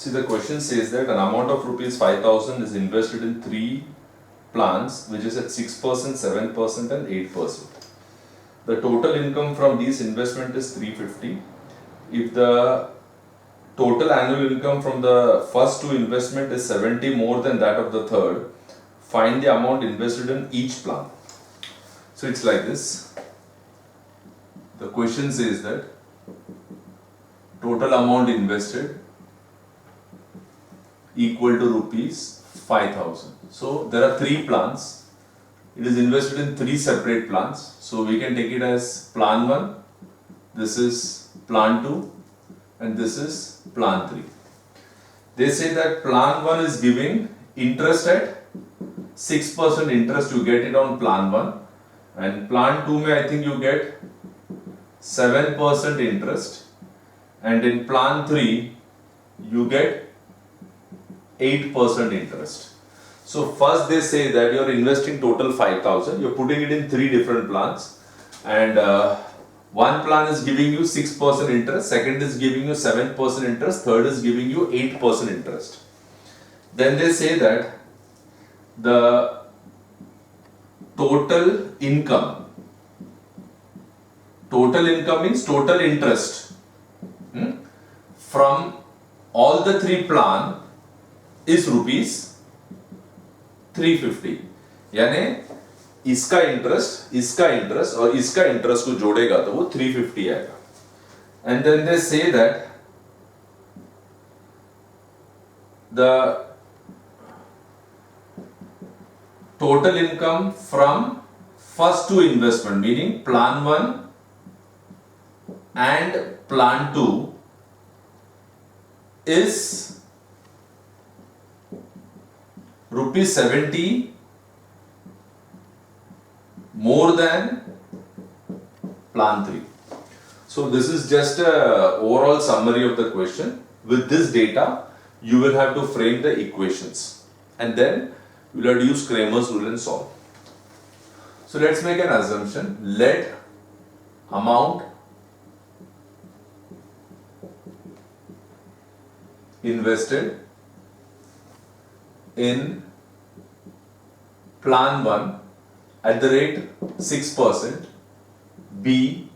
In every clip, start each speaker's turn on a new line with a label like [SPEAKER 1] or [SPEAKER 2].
[SPEAKER 1] See, the question says that an amount of rupees 5,000 is invested in 3 plans, which is at 6%, 7%, and 8%. The total income from these investment is 350. If the total annual income from the first 2 investment is 70 more than that of the third, find the amount invested in each plan. So it's like this. The question says that total amount invested equal to rupees 5,000. So there are 3 plans. It is invested in 3 separate plans. So we can take it as plan 1, this is plan 2, and this is plan 3. They say that plan 1 is giving interest at 6% interest, you get it on plan 1, and plan 2 mein I think you get 7% interest, and in plan 3 you get 8% interest. So first they say that you are investing total 5,000, you are putting it in 3 different plans, and one plan is giving you 6% interest, second is giving you 7% interest, third is giving you 8% interest. Then they say that the total income means total interest from all the 3 plan is rupees 350. यानी इसका interest और इसका interest को जोड़ेगा तो वो 350 आएगा. And then they say that the total income from first 2 investment, meaning plan 1 and plan 2, is rupees 70 more than plan 3. So this is just a overall summary of the question. With this data, you will have to frame the equations, and then you will have to use Cramer's rule and solve. So let's make an assumption. Let amount invested in plan 1 at the rate 6% be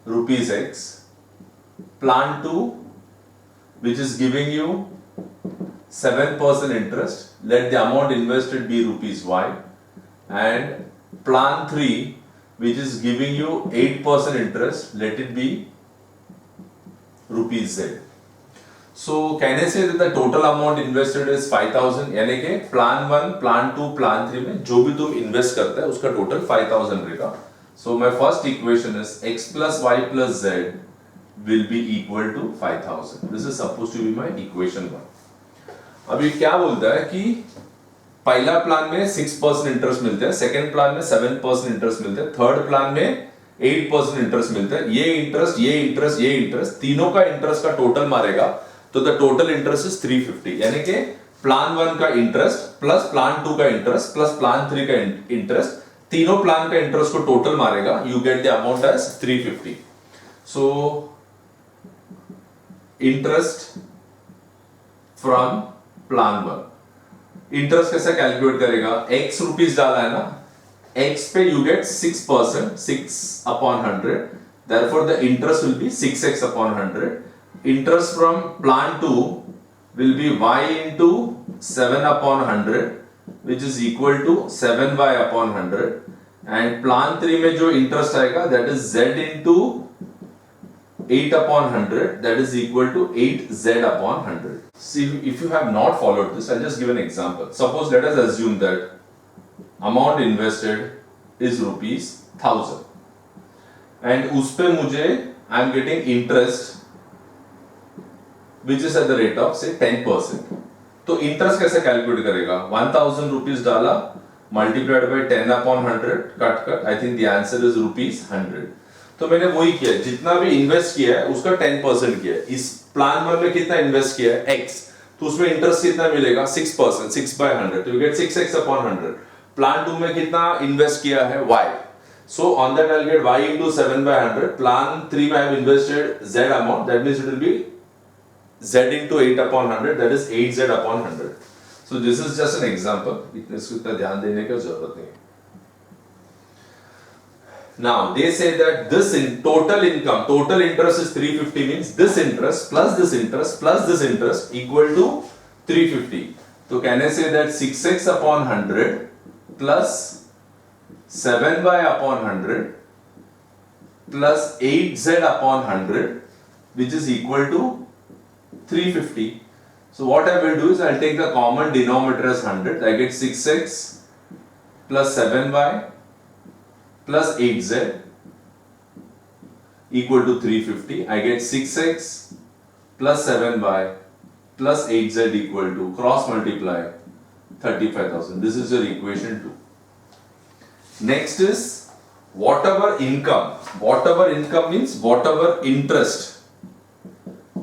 [SPEAKER 1] rupees X, plan 2 which is giving you 7% interest, let the amount invested be rupees Y, and plan 3 which is giving you 8% interest, let it be rupees Z. So कहने से that the total amount invested is 5,000, यानी कि plan 1, plan 2, plan 3 में जो भी तुम invest करते हैं उसका total 5,000 रहेगा. So my first equation is x plus y plus z will be equal to 5,000. This is supposed to be my equation 1. अब ये क्या बोलता है कि पहला प्लान में 6% इंटरेस्ट मिलते हैं, सेकंड प्लान में 7% इंटरेस्ट मिलते हैं, थर्ड प्लान में 8% इंटरेस्ट मिलता है. ये इंटरेस्ट तीनों का इंटरेस्ट का टोटल मारेगा तो द टोटल इंटरेस्ट इज 350. यानी कि प्लान 1 का इंटरेस्ट प्लस प्लान 2 का इंटरेस्ट प्लस प्लान 3 का इंटरेस्ट, तीनों प्लान का इंटरेस्ट को टोटल मारेगा, you get the amount as 350. So interest from plan 1, interest कैसे कैलकुलेट करेगा? x रुपीस डाला है ना, x पे you get 6%, 6 upon 100, therefore the interest will be 6x upon 100. Interest from plan 2 will be y into 7 upon 100, which is equal to 7y upon 100, and plan 3 में जो interest आएगा that is z into 8 upon 100, that is equal to 8z upon 100. See, if you have not followed this, I'll just give an example. Suppose let us assume that amount invested is rupees 1000, and उस पे मुझे I am getting interest which is at the rate of say 10%. तो interest कैसे calculate करेगा? 1000 rupees डाला multiplied by 10 upon 100, cut I think the answer is rupees 100. तो मैंने वही किया, जितना भी इन्वेस्ट किया है उसका 10% किया है. इस प्लान 1 में कितना इन्वेस्ट किया है? x, तो उसमें इंटरेस्ट कितना मिलेगा? 6%, 6 by 100, तो you get 6x upon 100. Plan 2 में कितना इन्वेस्ट किया है? y, so on that I'll get y into 7 by 100. Plan 3 में I have invested z amount, that means it will be z into 8 upon 100, that is 8z upon 100. So this is just an example. इसको इतना ध्यान देने की जरूरत नहीं. Now they say that this total income, total interest is 350, means this interest plus this interest plus this interest equal to 350. So can I say that 6x upon 100 plus 7y upon 100 plus 8z upon 100, which is equal to 350. So what I will do is I'll take the common denominator as 100. I get 6x plus 7y plus 8z equal to 350. I get 6x plus 7y plus 8z equal to, cross multiply, 35,000. This is your equation 2. Next is whatever income means whatever interest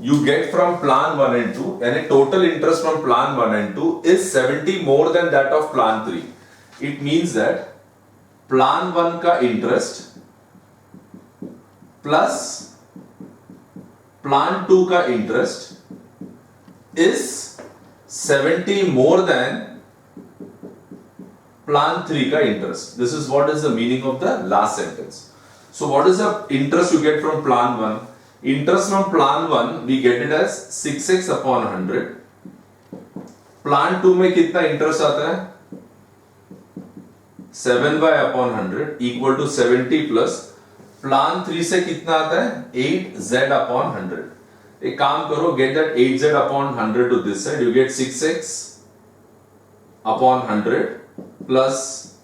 [SPEAKER 1] you get from plan 1 and 2, and a total interest from plan 1 and 2 is 70 more than that of plan 3. It means that plan 1 का interest plus plan 2 का interest is 70 more than plan 3 का interest. This is what is the meaning of the last sentence. So what is the interest you get from plan 1? Interest from plan 1 we get it as 6x upon 100. Plan 2 में कितना interest आता है? 7y upon 100 equal to 70 plus plan 3 से कितना आता है? 8z upon 100. एक काम करो, get that 8z upon 100 to this side. You get 6x upon 100 plus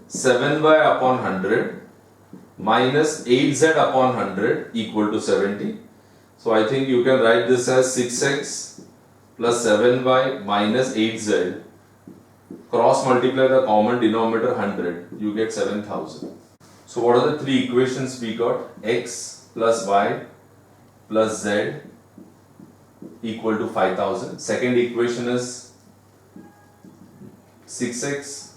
[SPEAKER 1] 7y upon 100 minus 8z upon 100 equal to 70. So I think you can write this as 6x plus 7y minus 8z. Cross multiply the common denominator 100. You get 7,000. So what are the three equations we got? X plus y plus z equal to 5,000. Second equation is 6x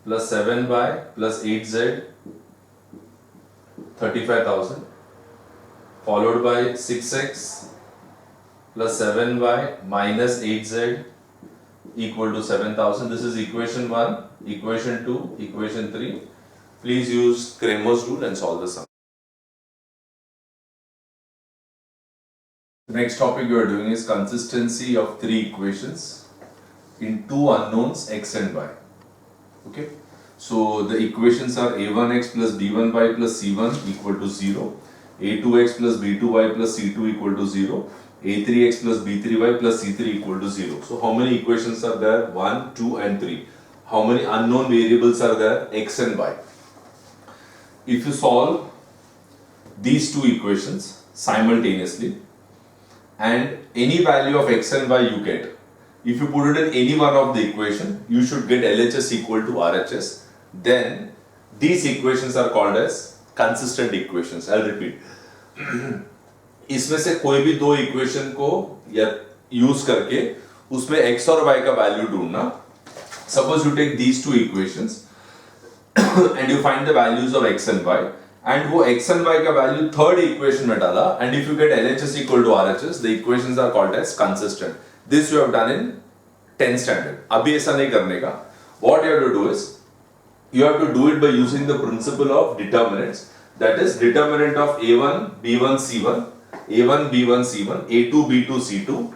[SPEAKER 1] plus 7y plus 8z, 35,000, followed by 6x plus 7y minus 8z equal to 7,000. This is equation 1, equation 2, equation 3. Please use Cramer's rule and solve the sum. The next topic you are doing is consistency of three equations in two unknowns x and y. Okay, so the equations are a1x plus b1y plus c1 equal to 0, a2x plus b2y plus c2 equal to 0, a3x plus b3y plus c3 equal to 0. So how many equations are there? 1, 2 and 3. How many unknown variables are there? X and y. If you solve these two equations simultaneously and any value of x and y you get, if you put it in any one of the equation, you should get LHS equal to RHS. Then these equations are called as consistent equations. I'll repeat. इसमें से कोई भी दो equation को या use करके उसमें x और y का वैल्यू ढूंढना. Suppose you take these two equations and you find the values of x and y, and वो x and y का वैल्यू थर्ड इक्वेशन में डाला, and if you get LHS equal to RHS, the equations are called as consistent. This you have done in 10th standard. अभी ऐसा नहीं करने का. What you have to do is you have to do it by using the principle of determinants. That is determinant of a1 b1 c1, a1 b1 c1, a2 b2 c2,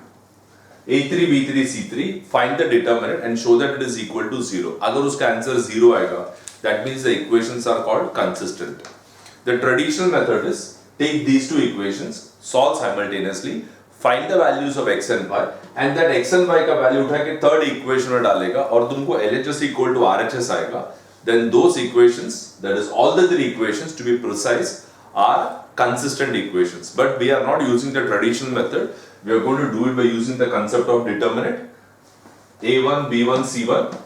[SPEAKER 1] a3 b3 c3. Find the determinant and show that it is equal to 0. अगर उसका answer 0 आएगा, that means the equations are called consistent. The traditional method is take these two equations, solve simultaneously, find the values of x and y, and that x and y का value उठा के third equation में डालेगा और तुमको LHS equal to RHS आएगा. Then those equations, that is all the three equations to be precise, are consistent equations. But we are not using the traditional method. We are going to do it by using the concept of determinant. A1 b1 c1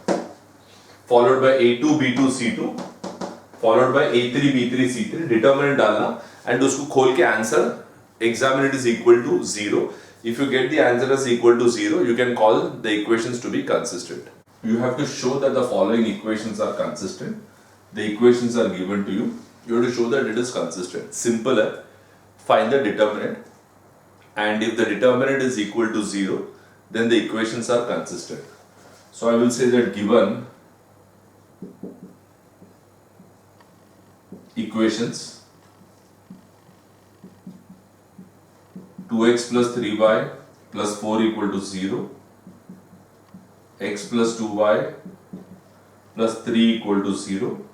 [SPEAKER 1] followed by a2 b2 c2 followed by a3 b3 c3. Determinant डालना and उसको खोल के answer examine it is equal to 0. If you get the answer as equal to 0, you can call the equations to be consistent. You have to show that the following equations are consistent. The equations are given to you. You have to show that it is consistent. Simple. Find the determinant and if the determinant is equal to 0, then the equations are consistent. So I will say that given equations 2x plus 3y plus 4 equal to 0, x plus 2y plus 3 equal to 0,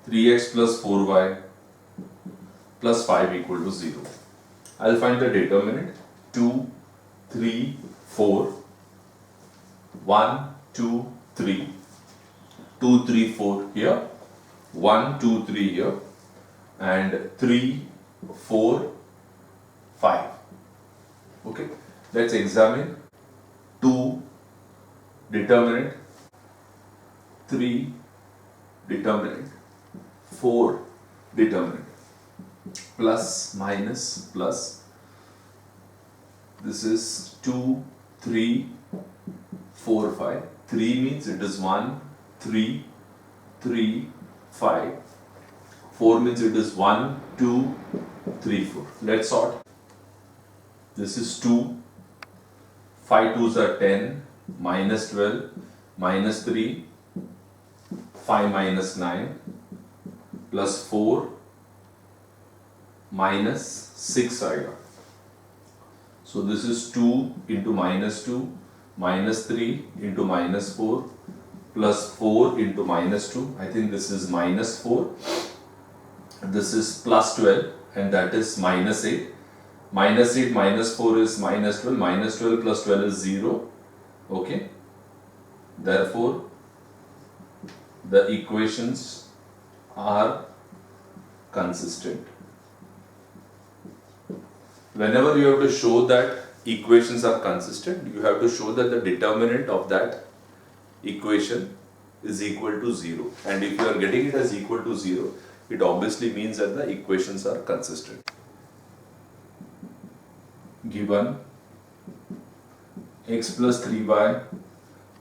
[SPEAKER 1] 3x plus 4y plus 5 equal to 0. I'll find the determinant 2, 3, 4, 1, 2, 3, 2, 3, 4 here, 1, 2, 3 here, and 3, 4, 5. Okay, let's examine 2 determinant, 3 determinant, 4 determinant, plus, minus, plus. This is 2, 3, 4, 5. 3 means it is 1, 3, 3, 5. 4 means it is 1, 2, 3, 4. Let's sort. This is 2. 5 2s are 10, minus 12, minus 3, 5 minus 9, plus 4, minus 6 आएगा. So this is 2 into minus 2, minus 3 into minus 4, plus 4 into minus 2. I think this is minus 4. This is plus 12, and that is minus 8. Minus 8 minus 4 is minus 12. Minus 12 plus 12 is 0. Okay. Therefore, the equations are consistent. Whenever you have to show that equations are consistent, you have to show that the determinant of that equation is equal to 0. And if you are getting it as equal to 0, it obviously means that the equations are consistent. Given x plus 3y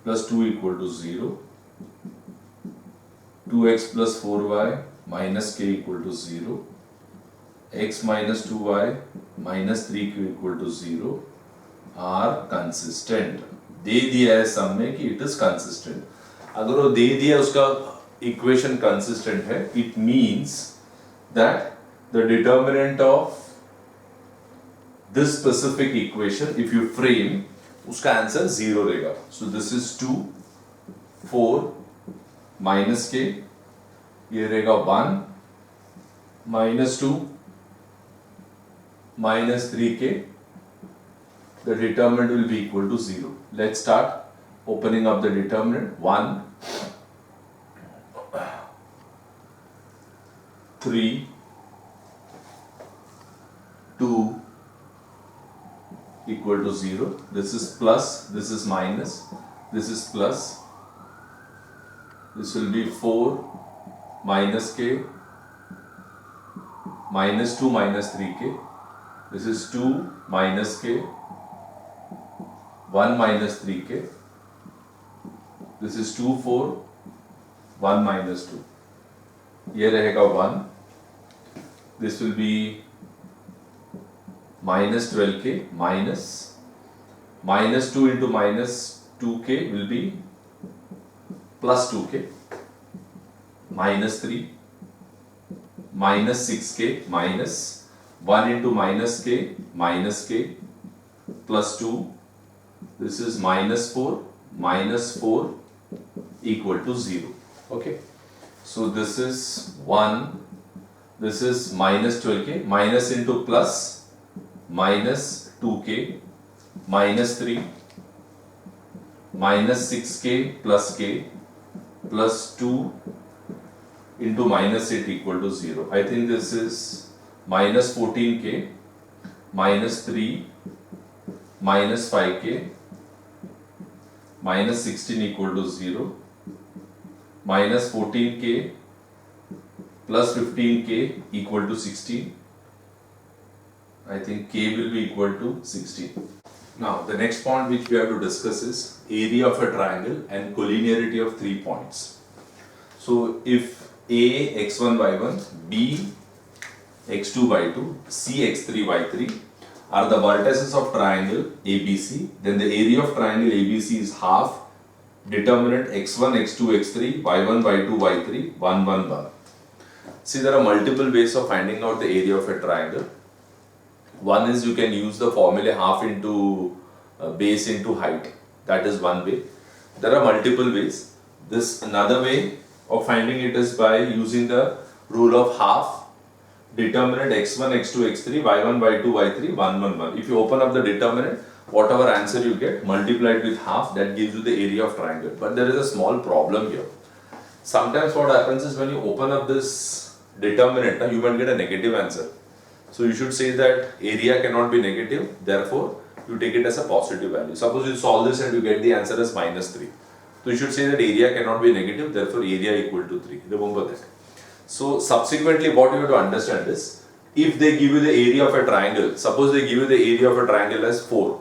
[SPEAKER 1] plus 2 equal to 0, 2x plus 4y minus k equal to 0, x minus 2y minus 3q equal to 0 are consistent. दे दिया है सम में कि it is consistent. अगर वो दे दिया उसका equation consistent है, it means that the determinant of this specific equation, if you frame, उसका आंसर 0 रहेगा. So this is 2, 4 minus k, ये रहेगा 1 minus 2 minus 3k. The determinant will be equal to 0. Let's start opening up the determinant. 1, 3, 2 equal to 0. This is plus, this is minus, this is plus. This will be 4 minus k minus 2 minus 3k. This is 2 minus k, 1 minus 3k. This is 2, 4, 1 minus 2. ये रहेगा 1. This will be minus 12k minus 2 into minus 2k will be plus 2k, minus 3, minus 6k minus 1 into minus k plus 2. This is minus 4 equal to 0. Okay. So this is 1. This is minus 12k, minus into plus, minus 2k, minus 3, minus 6k plus k, plus 2 into minus 8 equal to 0. I think this is minus 14k, minus 3, minus 5k, minus 16 equal to 0, minus 14k plus 15k equal to 16. I think k will be equal to 16. Now the next point which we have to discuss is area of a triangle and collinearity of 3 points. So if A x1 y1, B x2 y2, c x3 y3 are the vertices of triangle ABC. Then the area of triangle ABC is half determinant x1, x2, x3, y1, y2, y3, 1, 1, 1. See, there are multiple ways of finding out the area of a triangle. One is you can use the formula half into base into height. That is one way. There are multiple ways. This another way of finding it is by using the rule of half determinant x1, x2, x3, y1, y2, y3, 1, 1, 1. If you open up the determinant, whatever answer you get, multiply it with half, that gives you the area of triangle. But there is a small problem here. Sometimes what happens is when you open up this determinant, you might get a negative answer. So you should say that area cannot be negative, therefore you take it as a positive value. Suppose you solve this and you get the answer as -3. So you should say that area cannot be negative, therefore area equal to 3. Remember that. So subsequently what you have to understand is, if they give you the area of a triangle, suppose they give you the area of a triangle as 4.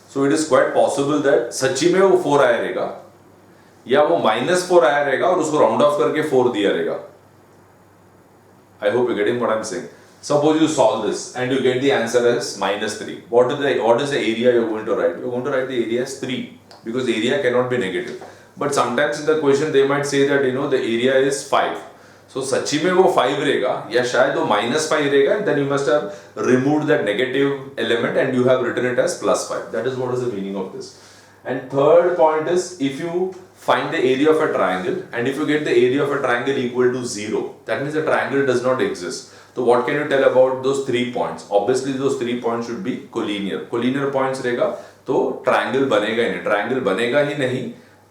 [SPEAKER 1] So it is quite possible that सच्ची में वो 4 आया रहेगा या वो -4 आया रहेगा और उसको राउंड ऑफ करके 4 दिया रहेगा. I hope you're getting what I'm saying. Suppose you solve this and you get the answer as -3. What is the area you're going to write? You're going to write the area as 3 because area cannot be negative. But sometimes in the question they might say that the area is 5. So सच्ची में वो 5 रहेगा या शायद वो -5 रहेगा, and then you must have removed that negative element and you have written it as +5. That is what is the meaning of this. And third point is, if you find the area of a triangle and if you get the area of a triangle equal to 0, that means the triangle does not exist. So what can you tell about those 3 points? Obviously those 3 points should be collinear. Collinear points रहेगा तो triangle बनेगा ही नहीं. Triangle बनेगा ही नहीं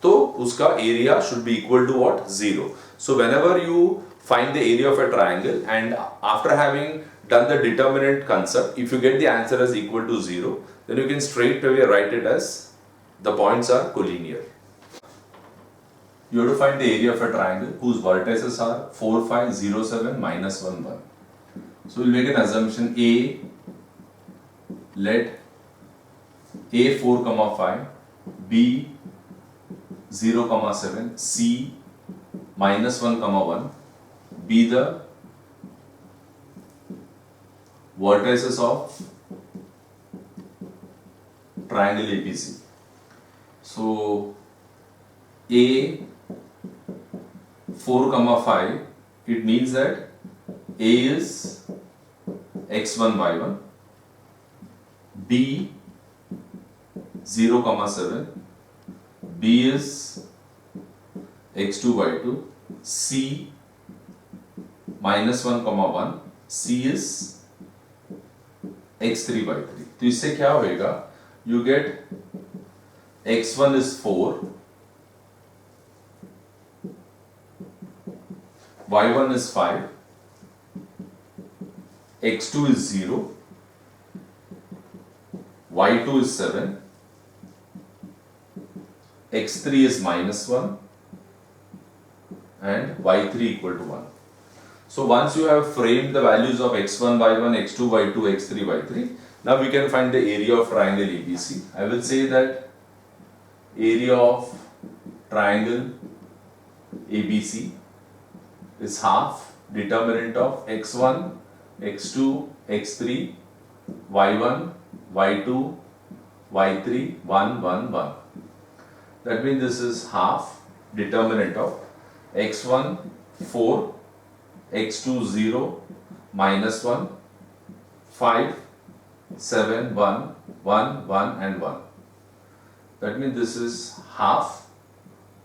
[SPEAKER 1] तो उसका area should be equal to what? 0. So whenever you find the area of a triangle and after having done the determinant concept, if you get the answer as equal to 0, then you can straight away write it as the points are collinear. You have to find the area of a triangle whose vertices are 4, 5, 0, 7, -1, 1. So we'll make an assumption A, let A 4, 5, B 0, 7, C -1, 1 be the vertices of triangle ABC. So A 4, 5, it means that A is x1, y1, B 0, 7, B is x2, y2, C -1, 1, C is x3, y3. तो इससे क्या होएगा? You get x1 is 4, y1 is 5, x2 is 0, y2 is 7, x3 is -1 and y3 equal to 1. So once you have framed the values of x1, y1, x2, y2, x3, y3, now we can find the area of triangle ABC. I will say that area of triangle ABC is half determinant of x1, x2, x3, y1, y2, y3, 1, 1, 1. That means this is half determinant of x1, 4, x2 0, -1, 5, 7, 1, 1, 1 and 1. That means this is half.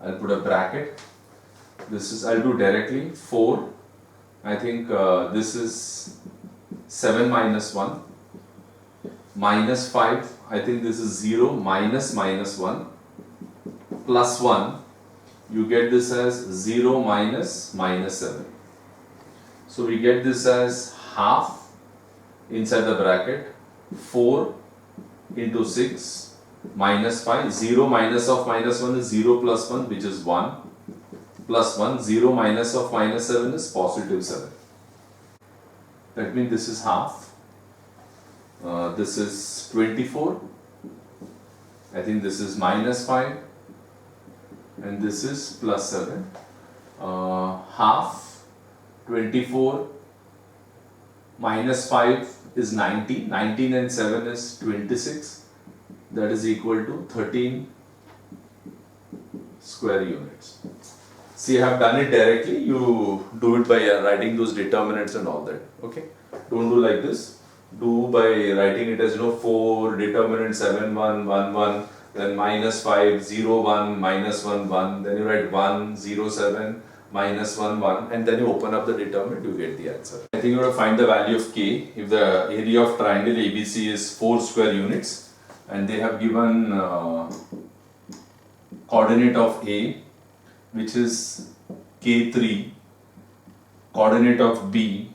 [SPEAKER 1] I'll put a bracket. This is, I'll do directly 4. I think this is 7 -1, -5. I think this is 0, -1 plus 1. You get this as 0 -7. So we get this as half inside the bracket 4 into 6 -5. 0 minus of -1 is 0 plus 1, which is 1 plus 1. 0 minus of -7 is +7. That means this is half. This is 24. I think this is -5 and this is +7. Half 24 minus 5 is 19, 19 and 7 is 26, that is equal to 13 square units. See, I have done it directly, you do it by writing those determinants and all that, okay? Don't do like this, do by writing it as 4, determinant 7, 1, 1, 1, then minus 5, 0, 1, minus 1, 1, then you write 1, 0, 7, minus 1, 1, and then you open up the determinant, you get the answer. I think you have to find the value of k if the area of triangle ABC is 4 square units and they have given coordinate of A, which is k3, coordinate of B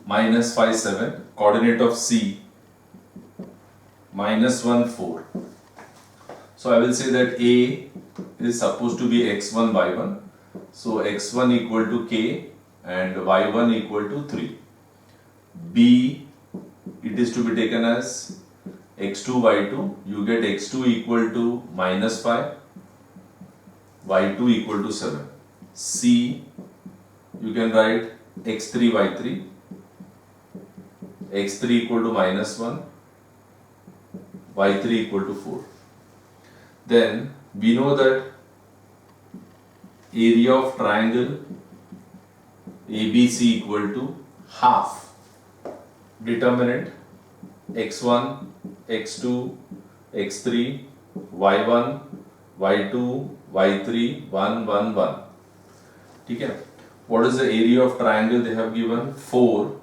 [SPEAKER 1] minus 5, 7, coordinate of C minus 1, 4. So I will say that A is supposed to be x1, y1. So x1 equal to k and y1 equal to 3. B, it is to be taken as x2, y2. You get x2 equal to minus 5, y2 equal to 7. C, you can write x3, y3. x3 equal to minus 1, y3 equal to 4. Then we know that area of triangle ABC equal to half. Determinant x1, x2, x3, y1, y2, y3, 1, 1, 1. Okay. What is the area of triangle they have given? 4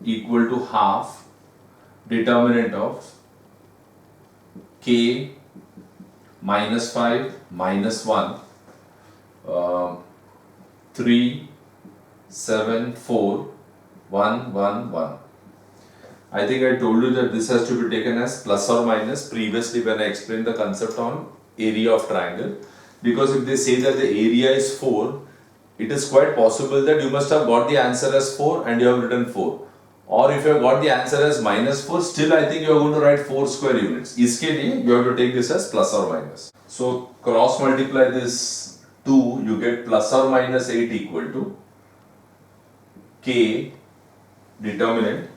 [SPEAKER 1] equal to half. Determinant of k minus 5 minus 1, 3, 7, 4, 1, 1, 1. I think I told you that this has to be taken as plus or minus previously when I explained the concept on area of triangle. Because if they say that the area is 4, it is quite possible that you must have got the answer as 4 and you have written 4. Or if you have got the answer as minus 4, still I think you are going to write 4 square units. Iske liye you have to take this as plus or minus. So cross multiply this 2, you get plus or minus 8 equal to k determinant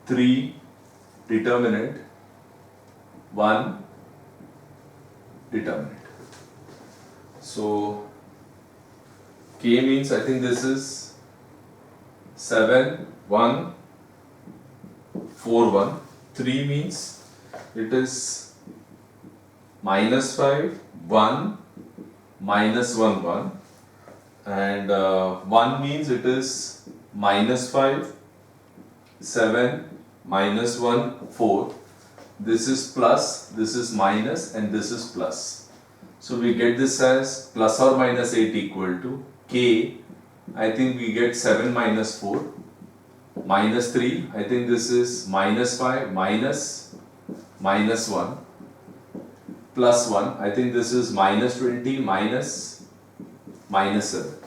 [SPEAKER 1] 3 determinant 1 determinant. So k means I think this is 7, 1, 4, 1. 3 means it is minus 5, 1, minus 1, 1. And 1 means it is minus 5, 7, minus 1, 4. This is plus, this is minus, and this is plus. So we get this as plus or minus 8 equal to k. I think we get 7 minus 4. Minus 3, I think this is minus 5 minus 1 plus 1, I think this is minus 20 minus 7.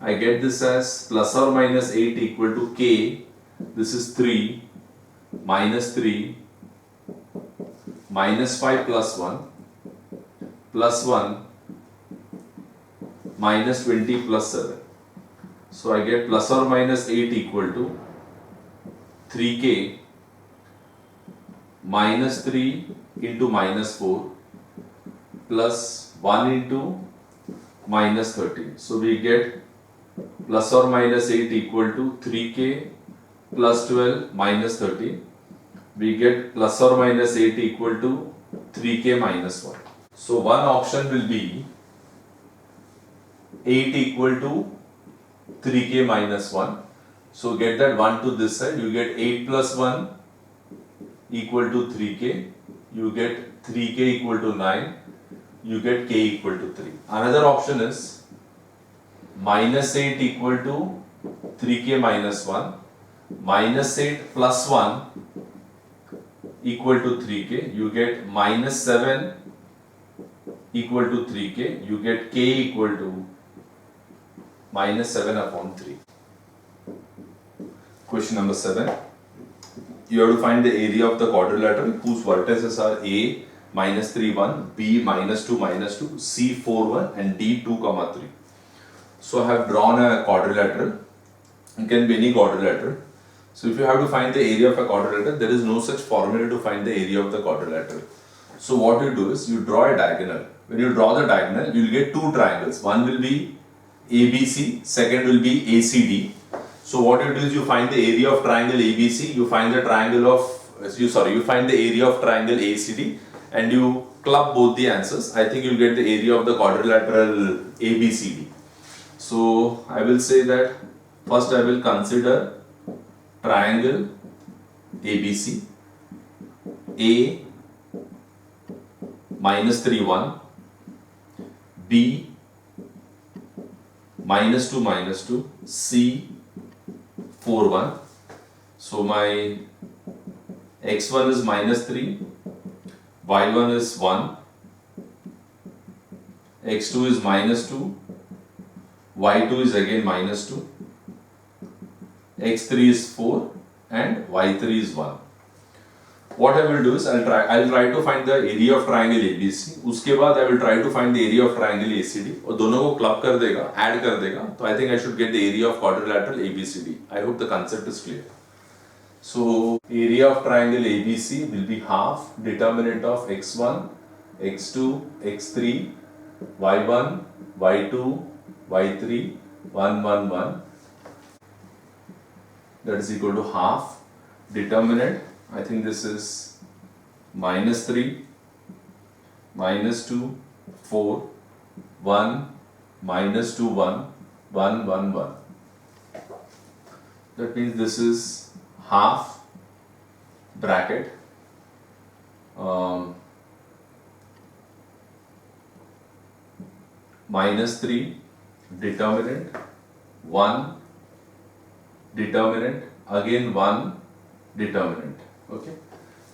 [SPEAKER 1] I get this as plus or minus 8 equal to k, this is 3 minus 5 plus 1 plus 1 minus 20 plus 7. So I get plus or minus 8 equal to 3k minus 3 into minus 4 plus 1 into minus 13. So we get plus or minus 8 equal to 3k plus 12 minus 13. We get plus or minus 8 equal to 3k minus 1. So one option will be 8 equal to 3k minus 1. So get that 1 to this side, you get 8 plus 1 equal to 3k, you get 3k equal to 9, you get k equal to 3. Another option is minus 8 equal to 3k minus 1, minus 8 plus 1 equal to 3k, you get minus 7 equal to 3k, you get k equal to minus 7 upon 3. Question number 7. You have to find the area of the quadrilateral whose vertices are A minus 3, 1, B minus 2, C 4, 1 and D 2, 3. So I have drawn a quadrilateral It can be any quadrilateral. So if you have to find the area of a quadrilateral, there is no such formula to find the area of the quadrilateral. So what you do is you draw a diagonal. When you draw the diagonal, you will get two triangles. One will be ABC, second will be ACD. So what you do is you find the area of triangle ABC, you find the triangle of you find the area of triangle ACD, and you club both the answers. I think you'll get the area of the quadrilateral ABCD. So I will say that first I will consider triangle ABC. A -3 1, B -2, C 4 1. So my x1 is -3, y1 is 1, x2 is -2, y2 is again -2, x3 is 4 and y3 is 1. What I will do is I'll try to find the area of triangle ABC. उसके बाद I will try to find the area of triangle ACD और दोनों को club कर देगा, add कर देगा. तो I think I should get the area of quadrilateral ABCD. I hope the concept is clear. So area of triangle ABC will be half determinant of x1, x2, x3, y1, y2, y3, 1 1 1. That is equal to half determinant. I think this is -3, -2, 4, 1, -2, 1, 1 1 1. That means this is half bracket -3 determinant, 1 determinant, again 1 determinant. Okay,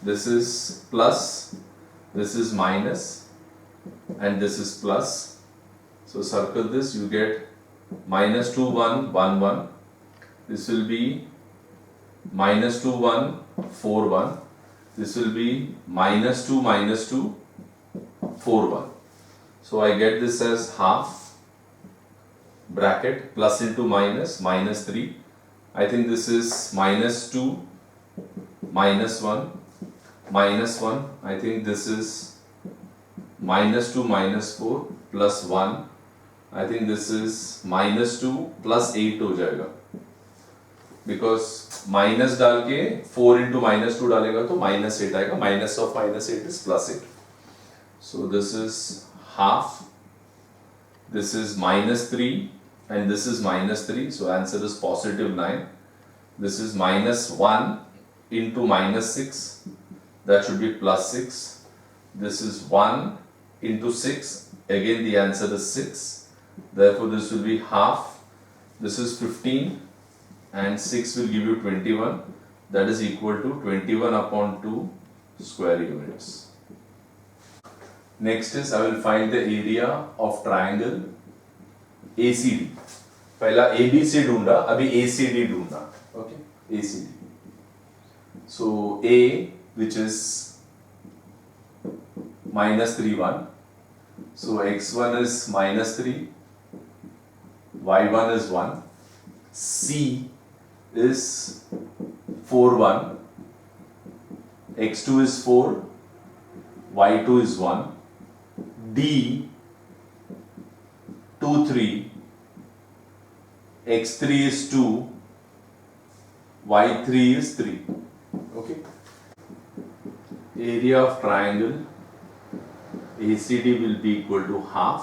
[SPEAKER 1] this is plus, this is minus, and this is plus. So circle this, you get -2 1 1 1. This will be -2 1 4 1. This will be -2 4 1. So I get this as half bracket plus into minus -3. I think this is -2 -1 -1. I think this is -2 -4 plus 1. I think this is -2 plus 8 हो जाएगा, because minus डाल के 4 into -2 डालेगा तो -8 आएगा. Minus of -8 is +8. So this is half, this is -3 and this is -3. So answer is +9. This is -1 into -6, that should be +6. This is 1 into 6, again the answer is 6. Therefore this will be half. This is 15 and 6 will give you 21. That is equal to 21 upon 2 square units. Next is I will find the area of triangle ACD. पहला ABC ढूंढा, अभी ACD ढूंढना. Okay, ACD. So A, which is -3 1. So x1 is -3, y1 is 1, C is 4 1, x2 is 4, y2 is 1, D 2 3, x3 is 2, y3 is 3. Okay. Area of triangle ACD will be equal to half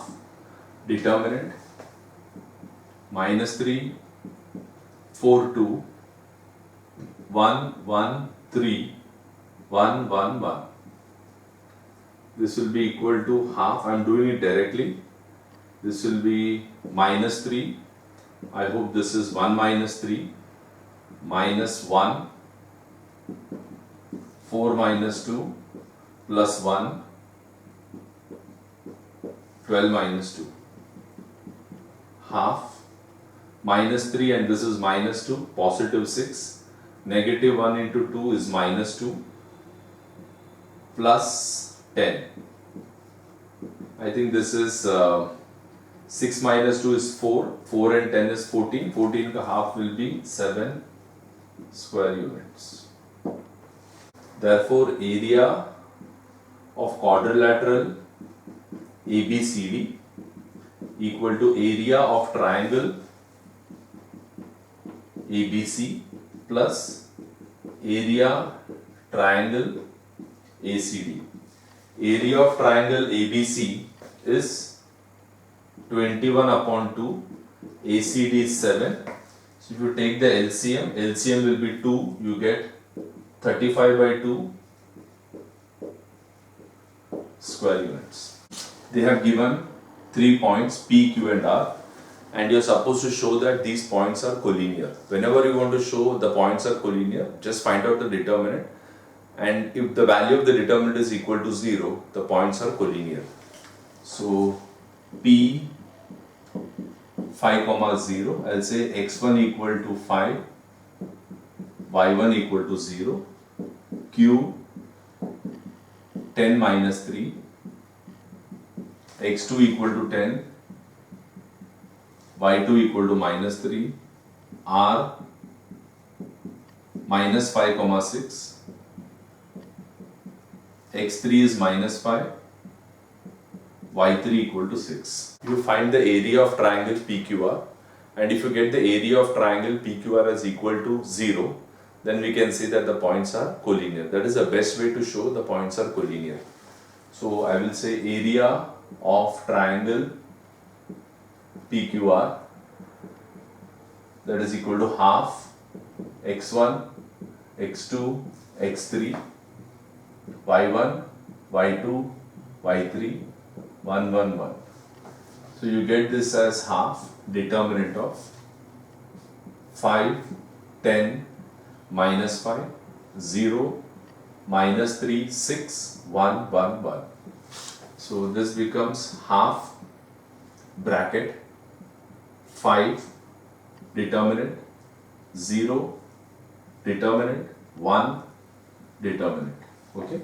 [SPEAKER 1] determinant -3 4 2 1 1 3 1 1 1. This will be equal to half. I am doing it directly. This will be -3. I hope this is 1 minus 3 minus 1 4 minus 2 plus 1 12 minus 2 half -3 and this is -2 +6 -1 into 2 is -2 plus 10. I think this is 6 minus 2 is 4, 4 and 10 is 14, 14 का half will be 7 square units. Therefore, area of quadrilateral ABCD equal to area of triangle ABC plus area triangle ACD. Area of triangle ABC is 21 upon 2, ACD is 7. So if you take the LCM, LCM will be 2, you get 35 by 2 square units. They have given 3 points P, Q and R, and you're supposed to show that these points are collinear. Whenever you want to show the points are collinear, just find out the determinant, and if the value of the determinant is equal to 0, the points are collinear. So P 5 comma 0, I'll say x1 equal to 5, y1 equal to 0, q 10 minus 3, x2 equal to 10, y2 equal to minus 3, r minus 5 comma 6, x3 is minus 5, y3 equal to 6. You find the area of triangle PQR, and if you get the area of triangle PQR as equal to 0, then we can say that the points are collinear. That is the best way to show the points are collinear. So I will say area of triangle PQR, that is equal to half x1, x2, x3, y1, y2, y3, 1, 1, 1. So you get this as half, determinant of 5, 10, minus 5, 0, minus 3, 6, 1, 1, 1. So this becomes half bracket 5 determinant, 0 determinant, 1 determinant. Okay.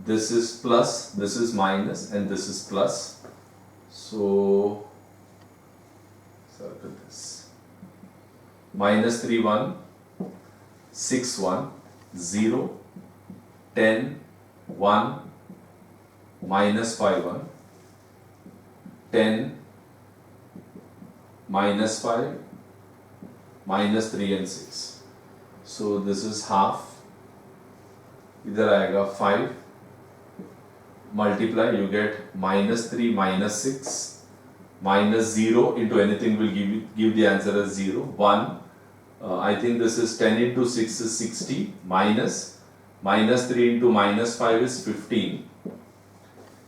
[SPEAKER 1] This is plus, this is minus, and this is plus. So circle this. Minus 3, 1, 6, 1, 0, 10, 1, minus 5, 1, 10, minus 5, minus 3 and 6. So this is half. इधर आएगा 5, multiply, you get minus 3 minus 6 minus 0 into anything will give the answer as 0. 1, I think this is 10 into 6 is 60, minus 3 into minus 5 is 15.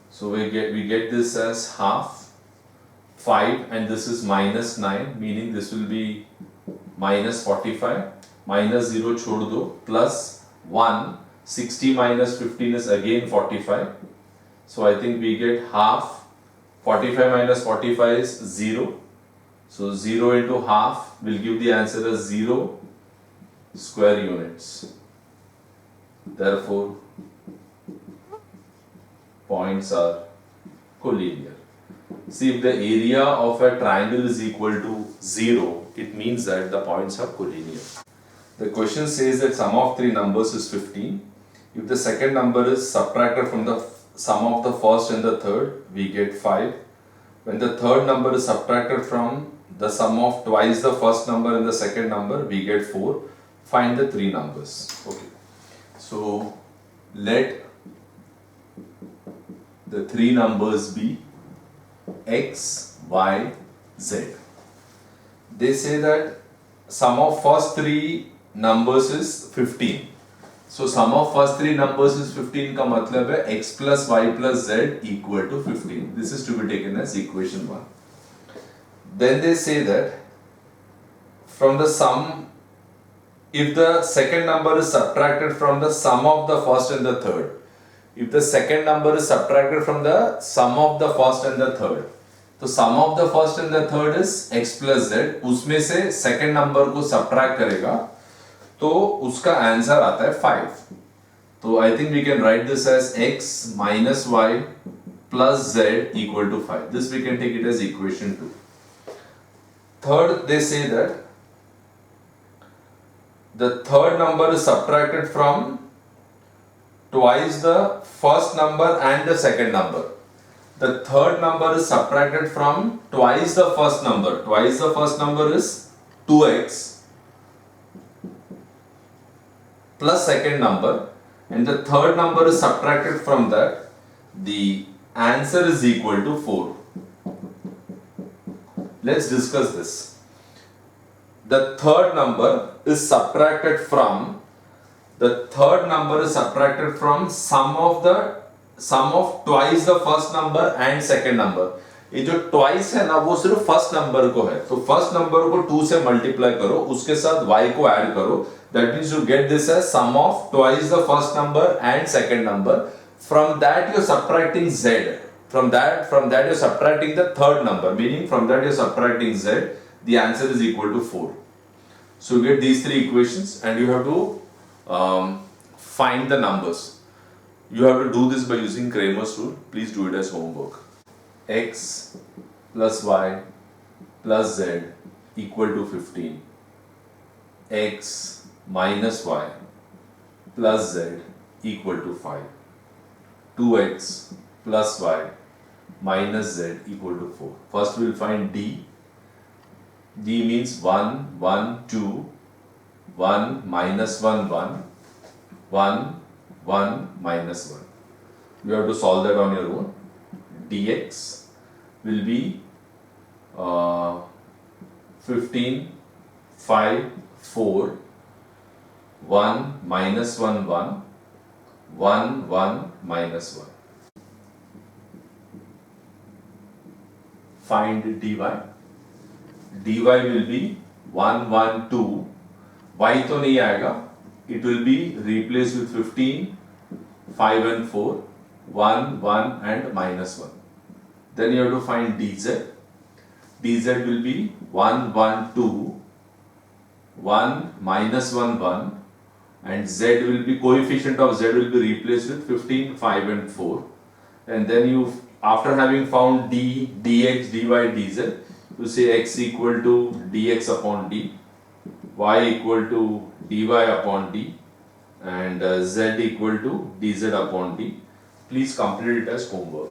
[SPEAKER 1] So we get this as half 5, and this is minus 9, meaning this will be minus 45, minus 0 chhod do, plus 1, 60 minus 15 is again 45. So I think we get half, 45 minus 45 is 0. So 0 into half will give the answer as 0 square units. Therefore, points are collinear. See, if the area of a triangle is equal to 0, it means that the points are collinear. The question says that sum of three numbers is 15. If the second number is subtracted from the sum of the first and the third, we get 5. When the third number is subtracted from the sum of twice the first number and the second number, we get 4. Find the three numbers. Okay. So let the three numbers be x, y, z. They say that sum of first three numbers is 15. So sum of first three numbers is 15 का मतलब है x plus y plus z equal to 15. This is to be taken as equation 1. Then they say that from the sum, if the second number is subtracted from the sum of the first and the third, if the second number is subtracted from the sum of the first and the third, तो sum of the first and the third is x plus z, उसमें से second number को subtract करेगा तो उसका answer आता है 5. तो I think we can write this as x minus y plus z equal to 5. This we can take it as equation 2. Third, they say that the third number is subtracted from twice the first number and the second number. The third number is subtracted from twice the first number. Twice the first number is 2x plus second number, and the third number is subtracted from that. The answer is equal to 4. Let's discuss this. The third number is subtracted from sum of twice the first number and second number. ये जो twice है ना वो सिर्फ first number को है, तो first number को 2 से मल्टीप्लाई करो, उसके साथ y को ऐड करो. That means you get this as sum of twice the first number and second number. From that you're subtracting z. From that you're subtracting the third number, meaning from that you're subtracting z. The answer is equal to 4. So you get these three equations and you have to find the numbers. You have to do this by using Cramer's rule. Please do it as homework. X plus y plus z equal to 15. X minus y plus z equal to 5. 2x plus y minus z equal to 4. First we will find d. D means 1, 1, 2, 1 minus 1, 1, 1, 1 minus 1. You have to solve that on your own. Dx will be 15, 5, 4, 1 minus 1, 1, 1, 1 minus 1. Find dy. dy will be 1, 1, 2. y तो नहीं आएगा. It will be replaced with 15, 5 and 4, 1, 1 and minus 1. Then you have to find dz. dz will be 1, 1, 2, 1 minus 1, 1, and z will be, coefficient of z will be replaced with 15, 5 and 4. And then you, after having found d, dx, dy, dz, you say x equal to dx upon d, y equal to dy upon d, and z equal to dz upon d. Please complete it as homework.